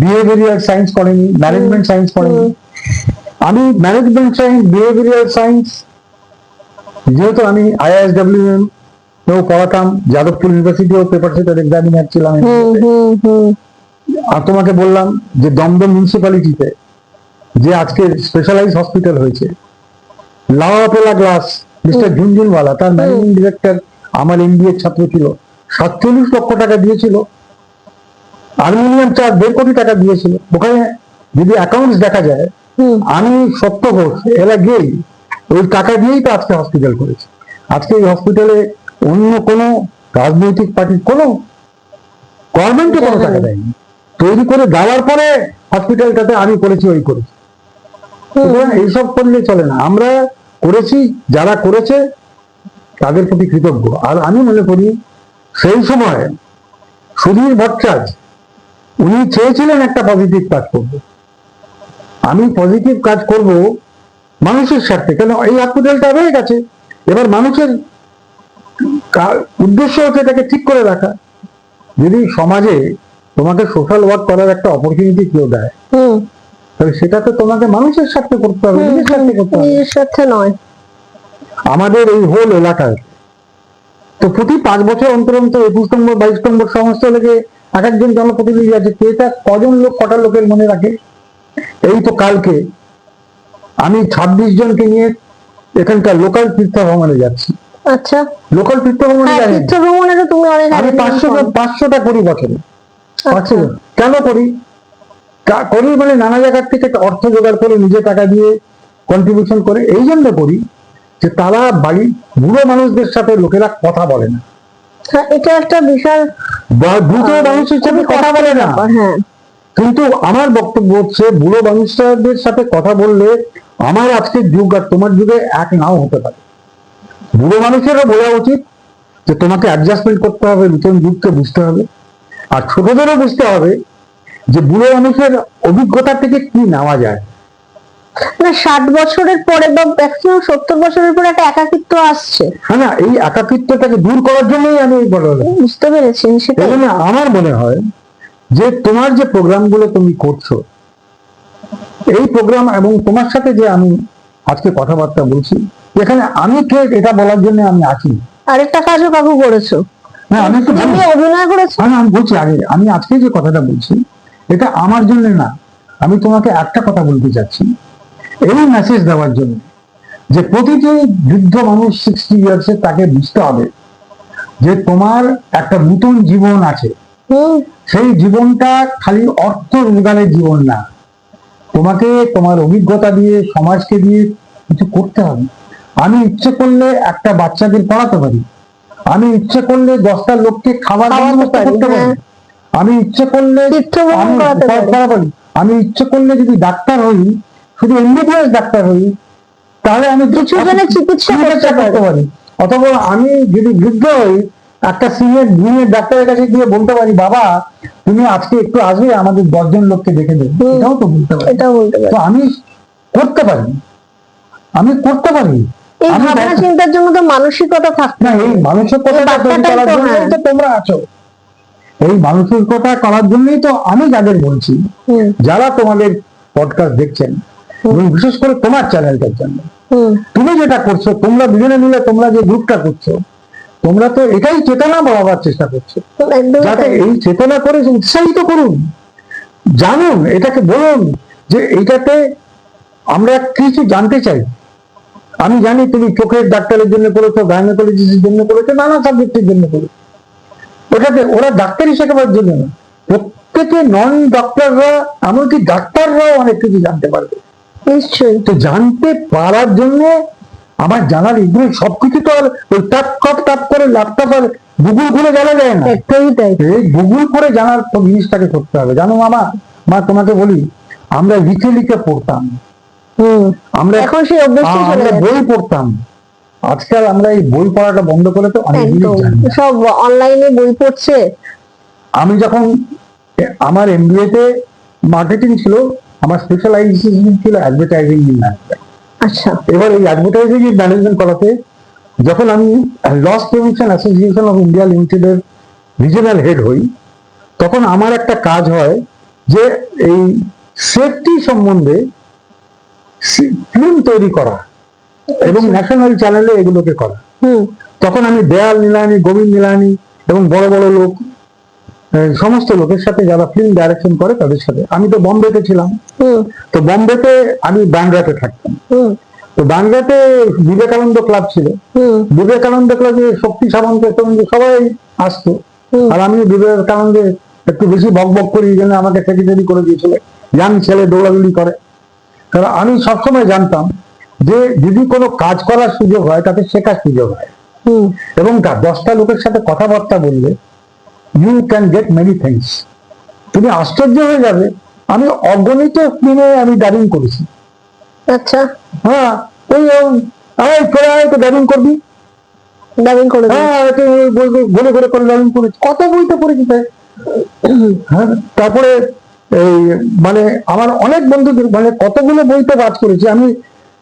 বিহেভিয়ারিয়াল সায়েন্স পড়েনি, ম্যানেজমেন্ট সায়েন্স পড়েনি। আমি ম্যানেজমেন্ট সায়েন্স, বিহেভিয়ারিয়াল সায়েন্স, যেহেতু আমি IISWM পড়াতাম, যাদবপুর ইউনিভার্সিটিও পেপার সেটার এক্সামিনার ছিলাম। আর তোমাকে বললাম যে দমদম মিউনিসিপ্যালিটিতে যে আজকে স্পেশালাইজ হসপিটাল হয়েছে, লাওয়াপোলা গ্লাস মিস্টার ঝুনঝুনওয়ালা, তার ম্যানেজিং ডিরেক্টর আমার MBA ছাত্র ছিল, 47 লক্ষ টাকা দিয়েছিল, আলুমিনিয়াম চার 1.5 কোটি টাকা দিয়েছিল। ওখানে যদি অ্যাকাউন্টস দেখা যায়, আমি সত্য ঘোষ এরা গিয়ে ওই টাকা দিয়েই তো আজকে হসপিটাল করেছে। আজকে এই হসপিটালে অন্য কোনো রাজনৈতিক পার্টির কোনো গভর্নমেন্টে কোনো টাকা দেয়নি, তৈরি করে দেওয়ার পরে হসপিটালটাতে আমি করেছি, ওই করেছি। সুতরাং এইসব করলে চলে না, আমরা করেছি, যারা করেছে তাদের প্রতি কৃতজ্ঞ। আর আমি মনে করি সেই সময় সুধীর ভট্টাচার্য উনি চেয়েছিলেন একটা পজিটিভ কাজ করব, আমি পজিটিভ কাজ করব মানুষের স্বার্থে। কেন এই হসপিটালটা রয়ে গেছে, এবার মানুষের উদ্দেশ্য হচ্ছে এটাকে ঠিক করে রাখা। যদি সমাজে তোমাকে সোশ্যাল ওয়ার্ক করার একটা অপরচুনিটি কেউ দেয়, তাহলে সেটা তো তোমাকে মানুষের স্বার্থে করতে হবে, নিজের স্বার্থে করতে হবে, নিজের স্বার্থে নয়। আমাদের এই হোল এলাকায় তো প্রতি 5 বছর অন্তর অন্তর 21 নম্বর 22 নম্বর সমস্ত লেগে এক একজন জনপ্রতিনিধি আছে, এটা কজন লোক কটা লোকের মনে রাখে। এই তো কালকে আমি 26 জনকে নিয়ে এখানকার লোকাল তীর্থ ভ্রমণে যাচ্ছি। আচ্ছা, লোকাল তীর্থ ভ্রমণে হ্যাঁ, তীর্থ ভ্রমণে তো তুমি অনেক আমি আগে 500টা করি বছরে। আচ্ছা। কেন করি? করি মানে নানা জায়গার থেকে অর্থ জোগাড় করে, নিজে টাকা দিয়ে কন্ট্রিবিউশন করে। এই জন্য করি যে তারা বাড়ি বুড়ো মানুষদের সাথে লোকেরা কথা বলে না, হ্যাঁ, এটা একটা বিশাল বুড়ো মানুষের সাথে কথা বলে না। হ্যাঁ, কিন্তু আমার বক্তব্য হচ্ছে বুড়ো মানুষদের সাথে কথা বললে আমার আজকের যুগ আর তোমার যুগে এক নাও হতে পারে। বুড়ো মানুষেরও বোঝা উচিত যে তোমাকে অ্যাডজাস্টমেন্ট করতে হবে, নতুন যুগকে বুঝতে হবে। আর ছোটদেরও বুঝতে হবে যে বুড়ো মানুষের অভিজ্ঞতা থেকে কি নেওয়া যায়। না 60 বছরের পরে বা ম্যাক্সিমাম 70 বছরের পরে একটা একাকিত্ব আসছে। হ্যাঁ না, এই একাকিত্বটাকে দূর করার জন্যই আমি এই বড় হলাম। বুঝতে পেরেছি সেটা। এই জন্য আমার মনে হয় যে তোমার যে প্রোগ্রামগুলো তুমি করছো, এই প্রোগ্রাম এবং তোমার সাথে যে আমি আজকে কথাবার্তা বলছি, এখানে আমি কে এটা বলার জন্য আমি আছি। আরেকটা কাজও কাকু করেছো, হ্যাঁ আমি একটু তুমি অভিনয় করেছো। আমি বলছি আগে, আমি আজকে যে কথাটা বলছি এটা আমার জন্য না, আমি তোমাকে একটা কথা বলতে চাচ্ছি, এই মেসেজ দেওয়ার জন্য যে প্রতিটি বৃদ্ধ মানুষ 60 ইয়ার্সে তাকে বুঝতে হবে যে তোমার একটা নতুন জীবন আছে। সেই জীবনটা খালি অর্থ রোজগারের জীবন না, তোমাকে তোমার অভিজ্ঞতা দিয়ে, সমাজকে দিয়ে কিছু করতে হবে। আমি ইচ্ছে করলে একটা বাচ্চাদের পড়াতে পারি, আমি ইচ্ছে করলে 10টা লোককে খাবার ব্যবস্থা করতে পারি, আমি ইচ্ছে করলে আমি ইচ্ছে করলে যদি ডাক্তার হই, শুধু MBBS ডাক্তার হই, তাহলে আমি কিছু জনের চিকিৎসা করতে পারি। অথবা আমি যদি বৃদ্ধ হই, একটা সিনিয়র ডাক্তারের কাছে গিয়ে বলতে পারি, বাবা তুমি আজকে একটু আসবে, আমাদের 10 জন লোককে দেখে দেবে। এটাও তো বলতে পারি। তো আমি করতে পারি, আমি করতে পারি। এই ভাবনা চিন্তার জন্য তো মানসিকতা থাকতে না, এই মানসিকতা করার জন্যই তো তোমরা আছো। এই মানসিকতা করার জন্যই তো আমি যাদের বলছি, যারা তোমাদের পডকাস্ট দেখছেন, এবং বিশেষ করে তোমার চ্যানেলটার জন্য তুমি যেটা করছো, তোমরা দুজনে মিলে তোমরা যে গ্রুপটা করছো, তোমরা তো এটাই চেতনা বাড়াবার চেষ্টা করছো। যাতে এই চেতনা করে উৎসাহিত করুন, জানুন, এটাকে বলুন যে এইটাতে আমরা কিছু জানতে চাই। আমি জানি তুমি চোখের ডাক্তারের জন্য করেছো, গাইনোকোলজিস্টের জন্য করেছো, নানা সাবজেক্টের জন্য করেছো। ওটাতে ওরা ডাক্তারি শেখাবার জন্য না, প্রত্যেকে নন ডক্টররা, এমনকি ডাক্তাররাও অনেক কিছু জানতে পারবে। নিশ্চয়ই। তো জানতে পারার জন্য আমার জানার এগুলো সবকিছু তো আর ওই টাপ করে ল্যাপটপ আর গুগল করে জানা যায় না। এই গুগল করে জানার জিনিসটাকে করতে হবে। জানো মা তোমাকে বলি, আমরা লিখে লিখে পড়তাম, আমরা এখন সেই অভ্যাসটা চলে গেছে। বই পড়তাম, আজকাল আমরা এই বই পড়াটা বন্ধ করে তো অনেক জিনিস একদম জানি না। সব অনলাইনে বই পড়ছে। আমি যখন আমার এমবিএ তে মার্কেটিং ছিল, আমার স্পেশালাইজেশন ছিল অ্যাডভার্টাইজিং ম্যানেজমেন্ট। আচ্ছা। এবার এই অ্যাডভার্টাইজিং ম্যানেজমেন্ট করাতে যখন আমি loss prevention association of India লিমিটেডের রিজনাল হেড হই, তখন আমার একটা কাজ হয় যে এই সেফটি সম্বন্ধে ফিল্ম তৈরি করা এবং ন্যাশনাল চ্যানেলে এগুলোকে করা। হুম তখন আমি দয়াল নিলানি, গোবিন্দ নিলানি এবং বড় বড় লোক, সমস্ত লোকের সাথে যারা ফিল্ম ডাইরেকশন করে তাদের সাথে, আমি তো বম্বেতে ছিলাম, হুম তো বম্বেতে আমি বান্দ্রাতে থাকতাম। হুম তো বান্দ্রাতে বিবেকানন্দ ক্লাব ছিল, হুম বিবেকানন্দ ক্লাবে শক্তি সামন্ত সবাই আসতো। হুম। আর আমি বিবেকানন্দে একটু বেশি বক বক করি, জন্য আমাকে সেক্রেটারি করে দিয়েছিল। ইয়াং ছেলে দৌড়াদৌড়ি করে, কারণ আমি সবসময় জানতাম যে যদি কোনো কাজ করার সুযোগ হয় তাতে শেখার সুযোগ হয়, হুম এবং তার 10টা লোকের সাথে কথাবার্তা বললে you can get many things. তুমি আশ্চর্য হয়ে যাবে, আমি অগণিত ফিল্মে আমি ডাবিং করেছি। আচ্ছা। হ্যাঁ, ওই তো ডাবিং করবি, ডাবিং করে দিন। হ্যাঁ ঘুরে ঘুরে করে ডাবিং করেছি, কত বইতে পড়েছি তাই। হ্যাঁ, তারপরে এই মানে আমার অনেক বন্ধুদের মানে কতগুলো বইতে কাজ করেছি আমি।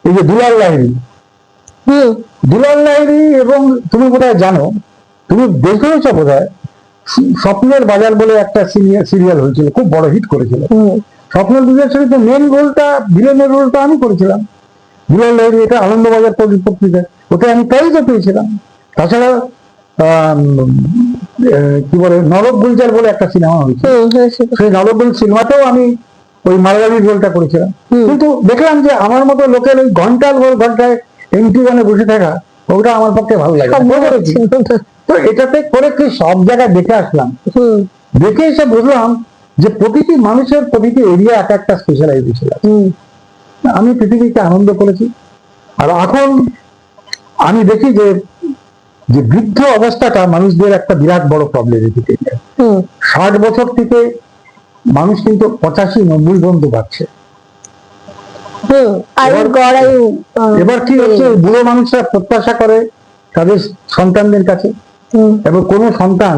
এই যে দুলাল লাহিড়ী, হুম দুলাল লাহিড়ী, এবং তুমি বোধহয় জানো, তুমি দেখেছ বোধহয়, স্বপ্নের বাজার বলে একটা সিরিয়াল হয়েছিল, খুব বড় হিট করেছিল। হুম স্বপ্নের বাজার ছবিতে মেন রোলটা, ভিলেনের রোলটা আমি করেছিলাম। দুলাল লাহিড়ী, এটা আনন্দবাজার পত্রিকা, ওটা আমি প্রাইজও পেয়েছিলাম। তাছাড়া কি বলে নরক গুলজার বলে একটা সিনেমা হয়েছে, হুম হয়েছে। সেই নরকগুল সিনেমাতেও আমি ওই মারাগাড়ির রোলটা করেছিলাম। হুম। কিন্তু দেখলাম যে আমার মতো লোকের ওই ঘন্টার পর ঘন্টায় এমটি গানে বসে থাকা, ওটা আমার পক্ষে ভালো লাগে না। সম্ভব করেছি। ছিল না। তো এটাতে করে কি সব জায়গায় দেখে আসলাম, হুম দেখে এসে বুঝলাম যে প্রতিটি মানুষের প্রতিটি এরিয়া এক একটা স্পেশালাইজেশন আছে। হুম আমি পৃথিবীকে আনন্দ করেছি। আর এখন আমি দেখি যে যে বৃদ্ধ অবস্থাটা মানুষদের একটা বিরাট বড় প্রবলেম এদিকে। হুম 60 বছর থেকে মানুষ কিন্তু 85-90 পর্যন্ত পাচ্ছে। হুম। আয়ুর গড় আয়ু। এবার কি হচ্ছে, বুড়ো মানুষরা প্রত্যাশা করে তাদের সন্তানদের কাছে, হুম এবং কোনো সন্তান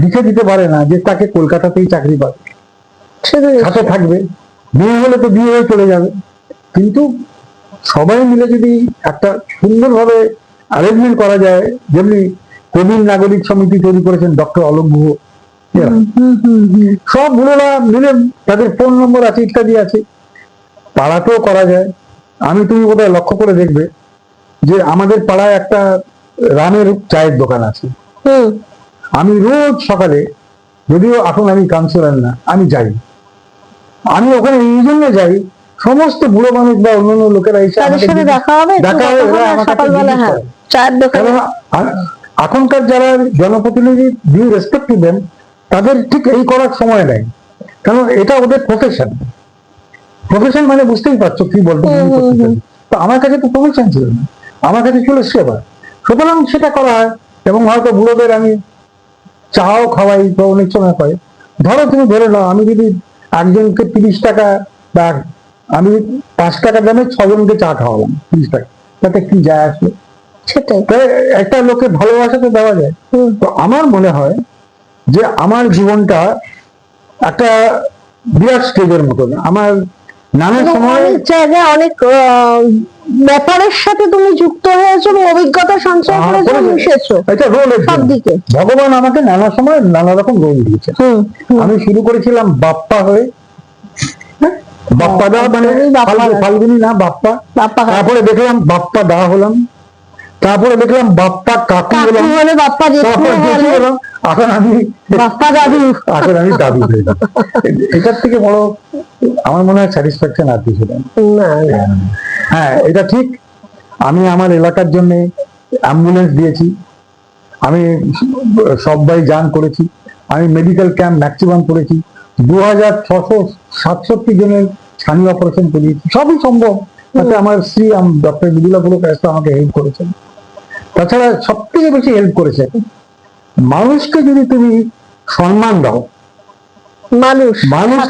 লিখে দিতে পারে না যে তাকে কলকাতাতেই চাকরি পাবে, শুধু সাথে থাকবে, বিয়ে হলে তো বিয়ে হয়ে চলে যাবে। কিন্তু সবাই মিলে যদি একটা সুন্দরভাবে অ্যারেঞ্জমেন্ট করা যায়, যেমনি প্রবীণ নাগরিক সমিতি তৈরি করেছেন ডক্টর অলোক গুহ, হুম হুম হুম সব বুড়োরা মিলে, তাদের ফোন নম্বর আছে, ইত্যাদি আছে, পাড়াতেও করা যায়। তুমি বোধহয় লক্ষ্য করে দেখবে যে আমাদের পাড়ায় একটা রামের চায়ের দোকান আছে। হুম আমি রোজ সকালে, যদিও এখন আমি কাউন্সিলর না, আমি যাই। আমি ওখানে এই জন্য যাই, সমস্ত বুড়ো মানুষ বা অন্যান্য লোকেরা এসে তাদের সাথে দেখা হবে, দেখা হয়, এরা আমার কাছে সকালবেলা জিজ্ঞেস হ্যাঁ করে। চায়ের দোকানে। কারণ এখনকার যারা জনপ্রতিনিধি, ডিউ রেসপেক্ট টু দেম, তাদের ঠিক এই করার সময় নেই, কারণ এটা ওদের প্রফেশন। প্রফেশন মানে বুঝতেই পারছো কি বলবো। তো আমার কাছে তো প্রফেশন ছিল না, আমার কাছে ছিল সেবা। সুতরাং সেটা করা হয়, এবং হয়তো বুড়োদের আমি চাও খাওয়াই, বা অনেক সময় হয়। ধরো তুমি ধরে নাও, আমি যদি একজনকে 30 টাকা, বা আমি 5 টাকা দামে 6 জনকে চা খাওয়ালাম 30 টাকা, তাতে কি যায় আসবে? সেটাই। তাই একটা লোকের ভালোবাসা তো দেওয়া যায়। তো আমার মনে হয় যে আমার জীবনটা একটা বিরাট স্টেজের মতন। আমার নানা এবং সময় অনেক জায়গায় অনেক ব্যাপারের সাথে তুমি যুক্ত হয়েছো এবং অভিজ্ঞতা সঞ্চয় করেছো, মিশেছো এটা রোল সব দিকে। ভগবান আমাকে নানা সময় নানা রকম রোল দিয়েছে। আমি শুরু করেছিলাম বাপ্পা হয়ে, বাপ্পা দা, মানে ফাল্গুনি না বাপ্পা। তারপরে দেখলাম বাপ্পা দা হলাম, তারপরে দেখলাম বাপ্পা কাকু হলাম, বাপ্পা তারপর জেঠু হলাম, এখন আমি বাপ্পা দাদু, এখন আমি দাদু হয়ে গেলাম। এটার থেকে বড় আমার মনে হয় স্যাটিসফ্যাকশন আর কিছু নেই। হ্যাঁ, এটা ঠিক। আমি আমার এলাকার জন্য অ্যাম্বুলেন্স দিয়েছি, আমি সবাই যান করেছি, আমি মেডিকেল ক্যাম্প ম্যাক্সিমাম করেছি, 2667 জনের স্থানীয় অপারেশন করিয়েছি, সবই সম্ভব। তাতে আমার স্ত্রী ডক্টর মৃদুলা পুলক আমাকে হেল্প করেছেন। তাছাড়া সব থেকে বেশি হেল্প করেছে, মানুষকে যদি তুমি সম্মান দাও, মানুষ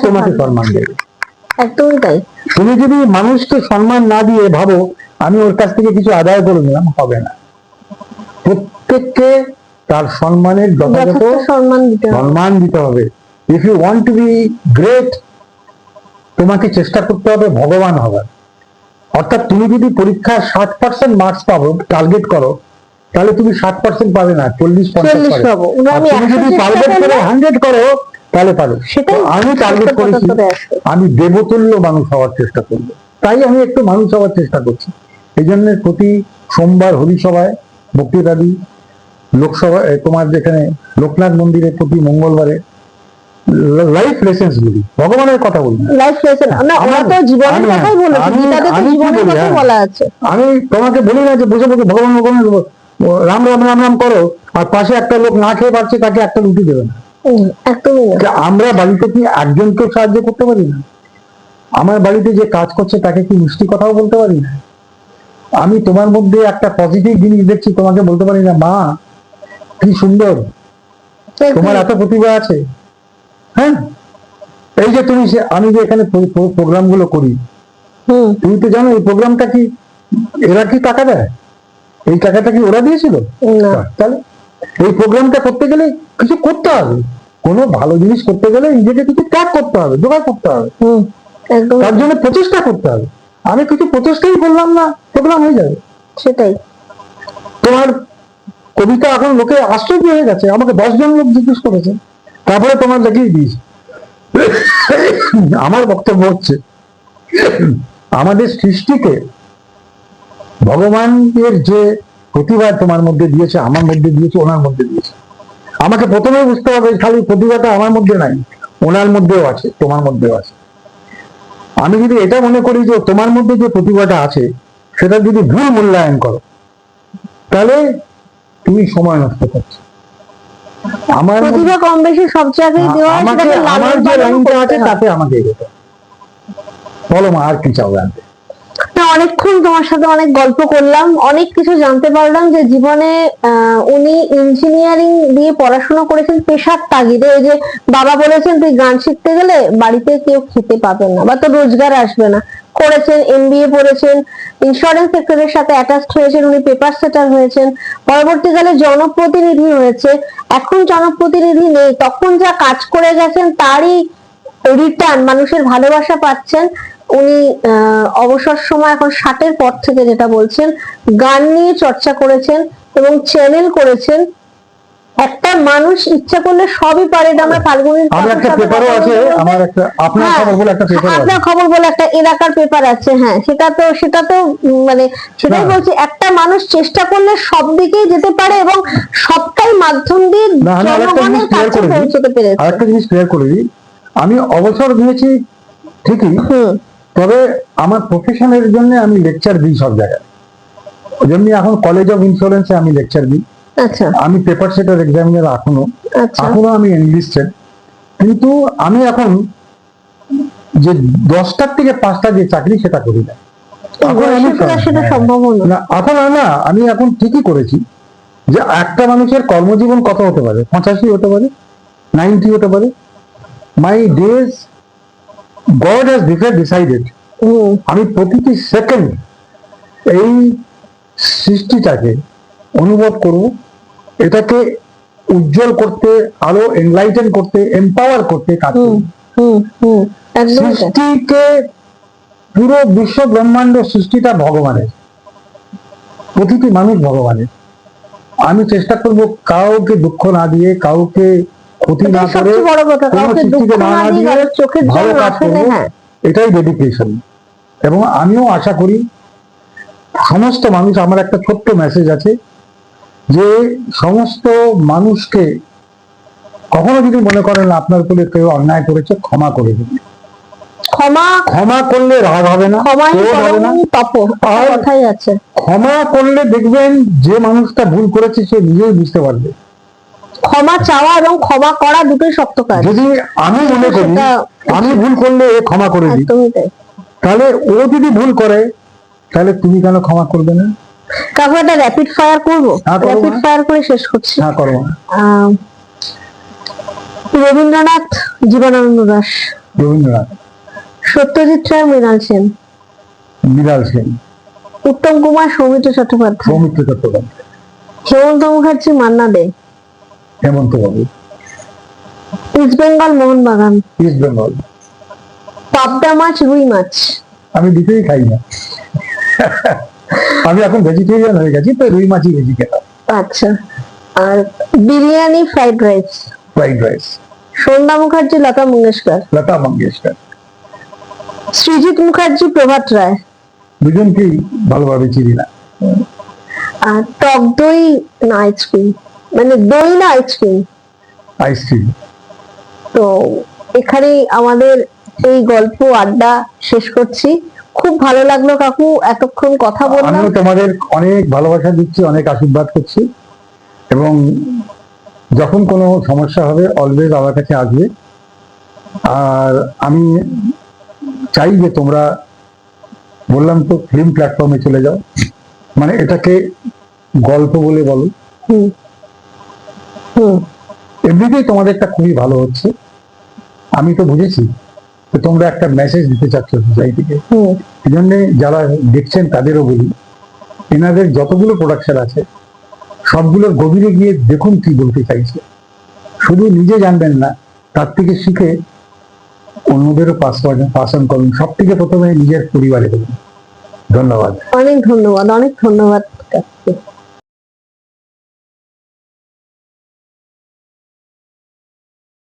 তোমাকে সম্মান দেবে। একদমই তাই। তুমি যদি মানুষকে সম্মান না দিয়ে ভাবো আমি ওর কাছ থেকে কিছু আদায় করে নিলাম, হবে না। প্রত্যেককে তার সম্মানের যথাযথ যথেষ্ট সম্মান দিতে হবে। সম্মান দিতে হবে। If you want to be great, তোমাকে চেষ্টা করতে হবে ভগবান হবার। অর্থাৎ তুমি যদি পরীক্ষায় 60% মার্কস পাবো টার্গেট করো, তাহলে তুমি 60% পাবে না, 40-50 40 পাবে। পাবো। আর আমি তুমি 100 যদি চেষ্টা টার্গেট করে করলে 100 করো, তাহলে পারো। সেটাই তো আমি টার্গেট 70 করেছি, 75 আসবে। আমি দেবতুল্য মানুষ হওয়ার চেষ্টা করবো, তাই আমি একটু মানুষ হওয়ার চেষ্টা করছি। এই জন্য প্রতি সোমবার হরিসভায় বক্তৃতা দিই, লোকসভা তোমার যেখানে লোকনাথ মন্দিরে প্রতি মঙ্গলবারে লাইফ লেসেন্স বলি, ভগবানের কথা বলি না। লাইফ লেসন না, ওরা তো জীবনের কথাই বলেছে, গীতাতে তো জীবনের কথা বলা আছে। আমি তোমাকে বলি না যে বসে বসে ভগবান ভগবান রাম রাম রাম রাম করো, আর পাশে একটা লোক না খেয়ে পারছে, তাকে একটা রুটি দেবে না। একদমই না। যে আমরা বাড়িতে কি একজনকে সাহায্য করতে পারি না? আমার বাড়িতে যে কাজ করছে তাকে কি মিষ্টি কথাও বলতে পারি না? আমি তোমার মধ্যে একটা পজিটিভ জিনিস দেখছি, তোমাকে বলতে পারি না মা কি সুন্দর, তোমার এত প্রতিভা আছে। হ্যাঁ, এই যে তুমি আমি যে এখানে প্রোগ্রাম গুলো করি, তুমি তো জানো এই প্রোগ্রামটা কি এরা কি টাকা দেয়? এই টাকাটা কি ওরা দিয়েছিল? না। তাহলে এই প্রোগ্রামটা করতে গেলে কিছু করতে হবে, কোনো ভালো জিনিস করতে গেলে নিজেকে কিছু ত্যাগ করতে হবে, জোগাড় করতে হবে, একদম। তার জন্য প্রচেষ্টা করতে হবে। আমি কিছু প্রচেষ্টাই করলাম না, প্রোগ্রাম হয়ে যাবে। সেটাই। তোমার কবিতা এখন লোকে আশ্চর্য হয়ে গেছে, আমাকে 10 জন লোক জিজ্ঞেস করেছে, তারপরে তোমার দেখিয়ে দিয়েছি। আমার বক্তব্য হচ্ছে আমাদের সৃষ্টিকে ভগবানের যে প্রতিভা তোমার মধ্যে দিয়েছে, আমার মধ্যে দিয়েছে, ওনার মধ্যে দিয়েছে। আমাকে প্রথমে বুঝতে হবে খালি প্রতিভাটা আমার মধ্যে নাই, ওনার মধ্যেও আছে, তোমার মধ্যেও আছে। আমি যদি এটা মনে করি যে তোমার মধ্যে যে প্রতিভাটা আছে সেটা যদি ভুল মূল্যায়ন করো, তাহলে তুমি সময় নষ্ট করছো। আমার প্রতিভা কম বেশি সব জায়গায় দেওয়া আছে, আমাকে তাকে আমার লালন যে পালন লাইনটা করতে আছে হবে। তাতে আমাকে এগোতে হবে। বলো মা, আর কি চাও জানতে? না, অনেকক্ষণ তোমার সাথে অনেক গল্প করলাম, অনেক কিছু জানতে পারলাম যে জীবনে উনি ইঞ্জিনিয়ারিং দিয়ে পড়াশোনা করেছেন পেশার তাগিদে। ওই যে বাবা বলেছেন তুই গান শিখতে গেলে বাড়িতে কেউ খেতে পাবে না বা তোর রোজগার আসবে না, করেছেন। এমবিএ পড়েছেন, ইন্স্যুরেন্স সেক্টরের সাথে অ্যাটাচড হয়েছেন, উনি পেপার সেটার হয়েছেন, পরবর্তীকালে জনপ্রতিনিধি হয়েছে। এখন জনপ্রতিনিধি নেই, তখন যা কাজ করে গেছেন তারই রিটার্ন, মানুষের ভালোবাসা পাচ্ছেন। উনি অবসর সময় এখন 60-এর পর থেকে যেটা বলছেন, গান নিয়ে চর্চা করেছেন এবং চ্যানেল করেছেন। একটা মানুষ ইচ্ছা করলে সবই পারে, এটা আমরা ফাল্গুনির আমার একটা পেপারও আছে, আমার একটা আপনার খবর বলে একটা পেপার আছে, আপনার খবর বলে একটা এলাকার পেপার আছে। হ্যাঁ, সেটা তো মানে সেটাই বলছি, একটা মানুষ চেষ্টা করলে সব দিকেই যেতে পারে এবং সবটাই মাধ্যম দিয়ে জনগণের কাছে পৌঁছতে পেরেছে। আরেকটা জিনিস ক্লিয়ার করে দিই, আমি অবসর নিয়েছি ঠিকই, তবে আমার প্রফেশনের জন্য আমি লেকচার দিই সব জায়গায়। যেমনি এখন কলেজ অফ ইন্স্যুরেন্সে আমি লেকচার দিই, আচ্ছা আমি পেপার সেটার এক্সামিনার এখনো আমি এনলিস্টেড। কিন্তু আমি এখন যে 10টার থেকে 5টা যে চাকরি সেটা করি না। সেটা সম্ভব না, এখন না, আমি এখন ঠিকই করেছি যে একটা মানুষের কর্মজীবন কত হতে পারে, 85 হতে পারে, 90 হতে পারে। মাই ডেজ গড হ্যাজ ডিসাইডেড আমি প্রতিটি সেকেন্ড এই সৃষ্টিটাকে অনুভব করব, এটাকে উজ্জ্বল করতে, আরো এনলাইটেন করতে, এম্পাওয়ার করতে কাজ করব। সৃষ্টিকে, পুরো বিশ্ব ব্রহ্মাণ্ড সৃষ্টিটা ভগবানের, প্রতিটি মানুষ ভগবানের। আমি চেষ্টা করব কাউকে দুঃখ না দিয়ে, কাউকে ক্ষতি না করে, কোনো সৃষ্টিকে না দিয়ে ভালো কাজ করবো, এটাই ডেডিকেশন। এবং আমিও আশা করি সমস্ত মানুষ, আমার একটা ছোট্ট মেসেজ আছে যে সমস্ত মানুষকে কখনো যদি মনে করেন আপনার উপরে কেউ অন্যায় করেছে, ক্ষমা করে দিন। ক্ষমা করলে রাগ হবে না, হবে না। ক্ষমা করলে দেখবেন যে মানুষটা ভুল করেছে সে নিজেই বুঝতে পারবে। ক্ষমা চাওয়া এবং ক্ষমা করা দুটোই শক্ত কাজ। যদি আমি মনে করি আমি ভুল করলে ক্ষমা করে দিই, তাহলে ও যদি ভুল করে তাহলে তুমি কেন ক্ষমা করবে না? কাকু একটা র্যাপিড ফায়ার করবো, র্যাপিড ফায়ার করে শেষ করছি। হ্যাঁ, করবো। রবীন্দ্রনাথ, জীবনানন্দ দাশ, রবীন্দ্রনাথ, সত্যজিৎ রায়, মৃণাল সেন, মৃণাল সেন, উত্তম কুমার, সৌমিত্র চট্টোপাধ্যায়, সৌমিত্র চট্টোপাধ্যায়, হেমন্ত মুখার্জি, মান্না দে, হেমন্ত বাবু, ইস্ট বেঙ্গল, মোহনবাগান, ইস্ট বেঙ্গল। পাবদা মাছ, রুই মাছ, আমি দুটোই খাই না। আমি এখন ভেজিটেরিয়ান হয়ে গেছি, তো রুই মাছই বেশি খেতাম। আচ্ছা। আর biryani, fried rice, fried rice, Sandhya Mukherjee, Lata Mangeshkar, Lata Mangeshkar. Srijit Mukherjee, Prabhat Roy. দুজনকেই ভালোভাবে চিনি না। আর টক দই না আইসক্রিম, মানে দই না আইসক্রিম। আইসক্রিম। তো এখানেই আমাদের এই গল্প আড্ডা শেষ করছি। খুব ভালো লাগলো কাকু, এতক্ষণ কথা বললাম। আমিও তোমাদের অনেক ভালোবাসা দিচ্ছি, অনেক আশীর্বাদ করছি, এবং যখন কোনো সমস্যা হবে অলওয়েজ আমার কাছে আসবে। আর আমি চাই যে তোমরা, বললাম তো, ফিল্ম প্ল্যাটফর্মে চলে যাও, মানে এটাকে গল্প বলে বলো। হুম হুম এমনিতেই তোমাদেরটা খুবই ভালো হচ্ছে, আমি তো বুঝেছি যে তোমরা একটা মেসেজ দিতে চাচ্ছ সোসাইটিকে। হুম এই জন্য যারা দেখছেন তাদেরও বলি, এনাদের যতগুলো প্রোডাকশন আছে সবগুলোর গভীরে গিয়ে দেখুন কি বলতে চাইছে। শুধু নিজে জানবেন না, তার থেকে শিখে অন্যদেরও পাস অন করুন। সব থেকে প্রথমে নিজের পরিবারে দেবেন। ধন্যবাদ। অনেক ধন্যবাদ, অনেক ধন্যবাদ কাকু।